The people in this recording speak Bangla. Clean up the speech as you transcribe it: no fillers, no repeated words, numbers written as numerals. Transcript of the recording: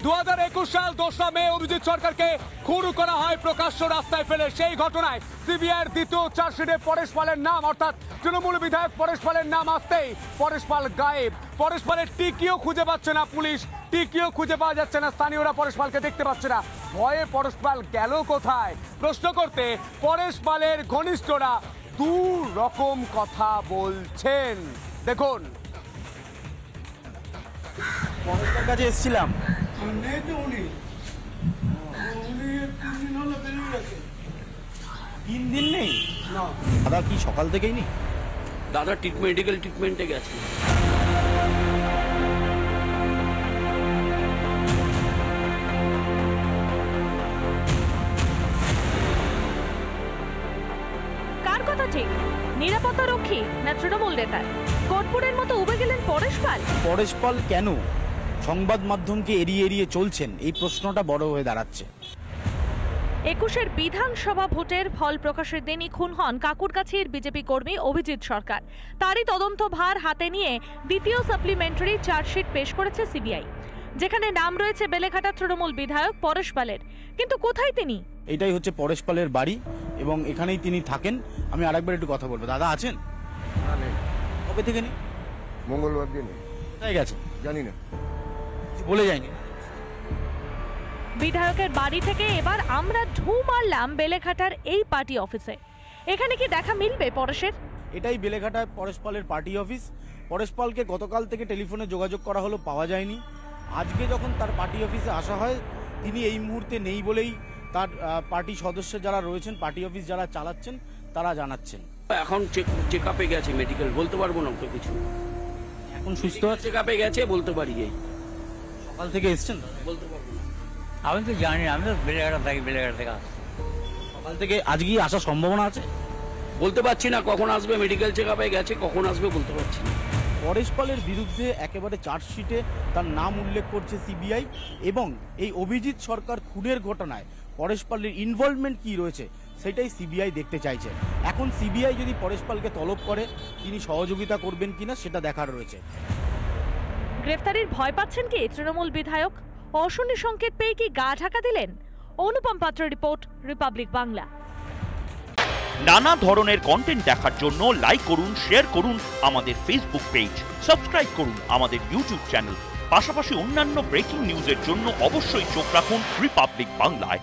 2021 সাল 2 মে অভিজিৎ সরকারকে খুন করা হয় প্রকাশ্য রাস্তায় ফেলে। সেই ঘটনায় সিবিআইয়ের দ্বিতীয় চার্জশিটে পরেশ পালের নাম, অর্থাৎ তৃণমূল বিধায়ক পরেশ পালের নাম আসতেই পরেশ পাল গায়েব। পরেশ পালের টিকিও খুঁজে পাচ্ছে না পুলিশ, টিকিও খুঁজে পাওয়া যাচ্ছে না, স্থানীয়রা পরেশ পালকে দেখতে পাচ্ছে না। ভয়ে পরেশ পাল গেল কোথায় প্রশ্ন করতে পরেশ পালের ঘনিষ্ঠরা দু রকম কথা বলছেন। দেখুন, পরেশের কাছে এসেছিলাম, তিন দিন নেই। দাদা কি সকাল থেকেই নেই? দাদা মেডিকেল ট্রিটমেন্টে গেছে। কার কথা ঠিক, নিরাপত্তা রক্ষী না তৃণমূল নেতার? কোটপুরের মতো উবে গেলেন পরেশ পাল। পরেশ পাল কেন সংবাদ মাধ্যমকে এড়িয়ে এড়িয়ে চলছেন, এই প্রশ্নটা বড় হয়ে দাঁড়াচ্ছে। 21-এর বিধানসভা ভোটের ফল প্রকাশের দিনই খুন হন কাকুরগাছির বিজেপি কর্মী অভিজিৎ সরকার। তারই তদন্ত ভার হাতে নিয়ে দ্বিতীয় সাপ্লিমেন্টারি চার্জশিট পেশ করেছে সিবিআই, যেখানে নাম রয়েছে বেলেঘাটা তৃণমূল বিধায়ক পরেশ পালের। কিন্তু কোথায় তিনি? এটাই হচ্ছে পরেশ পালের বাড়ি এবং এখানেই তিনি থাকেন। আমি আরেকবার একটু কথা বলবো। দাদা আছেন? কবে থেকে নেই? মঙ্গলবার দিনে। কোথায় গেছে জানি না, বলে যায়নি। বিধায়কের বাড়ি থেকে এবার আমরা ঢু মারলাম বেলেঘাটার এই পার্টি অফিসে। এখানে কি দেখা মিলবে পরেশের? এটাই বেলেঘাটায় পরেশ পালের পার্টি অফিস। পরেশ পালকে গতকাল থেকে টেলিফোনে যোগাযোগ করা হলো, পাওয়া যায়নি। আজকে যখন তার পার্টি অফিসে আসা হয়, তিনি এই মুহূর্তে নেই বলেই তার পার্টি সদস্য যারা রয়েছেন, পার্টি অফিস যারা চালাচ্ছেন, তারা জানাচ্ছেন। এখন চেক আপে গেছে মেডিকেল, বলতে পারবো না তো কিছু। এখন সুস্থ আছে? চেক আপে গেছে বলতে পারি। এই সকাল থেকে এসছেন? বলতে পারবো না। আমি তো জানি না, আমি তো বেলেঘাটা থাকি, বেলেঘাটা থেকে আসছি। সকাল থেকে আজকে আসার সম্ভাবনা আছে? বলতে পারছি না কখন আসবে, মেডিকেল চেক আপে গেছে, কখন আসবে বলতে পারছি না। পরেশ পালের বিরুদ্ধে একেবারে চার্জশিটে তার নাম উল্লেখ করছে সিবিআই এবং এই অভিজিৎ সরকার খুনের ঘটনায় পরেশ পালের ইনভলভমেন্ট কি রয়েছে সেটাই সিবিআই দেখতে চাইছে। এখন সিবিআই যদি পরেশ পালকে তলব করে, তিনি সহযোগিতা করবেন কিনা সেটা দেখার রয়েছে। গ্রেফতারির ভয় পাচ্ছেন কি তৃণমূল বিধায়ক? অশনি সংকেত পেয়ে কি গা ঢাকা দিলেন? অনুপম পাত্রের রিপোর্ট, রিপাবলিক বাংলা। নানা ধরনের কন্টেন্ট দেখার জন্য লাইক করুন, শেয়ার করুন আমাদের ফেসবুক পেজ, সাবস্ক্রাইব করুন আমাদের ইউটিউব চ্যানেল। পাশাপাশি অন্যান্য ব্রেকিং নিউজের জন্য অবশ্যই চোখ রাখুন রিপাবলিক বাংলায়।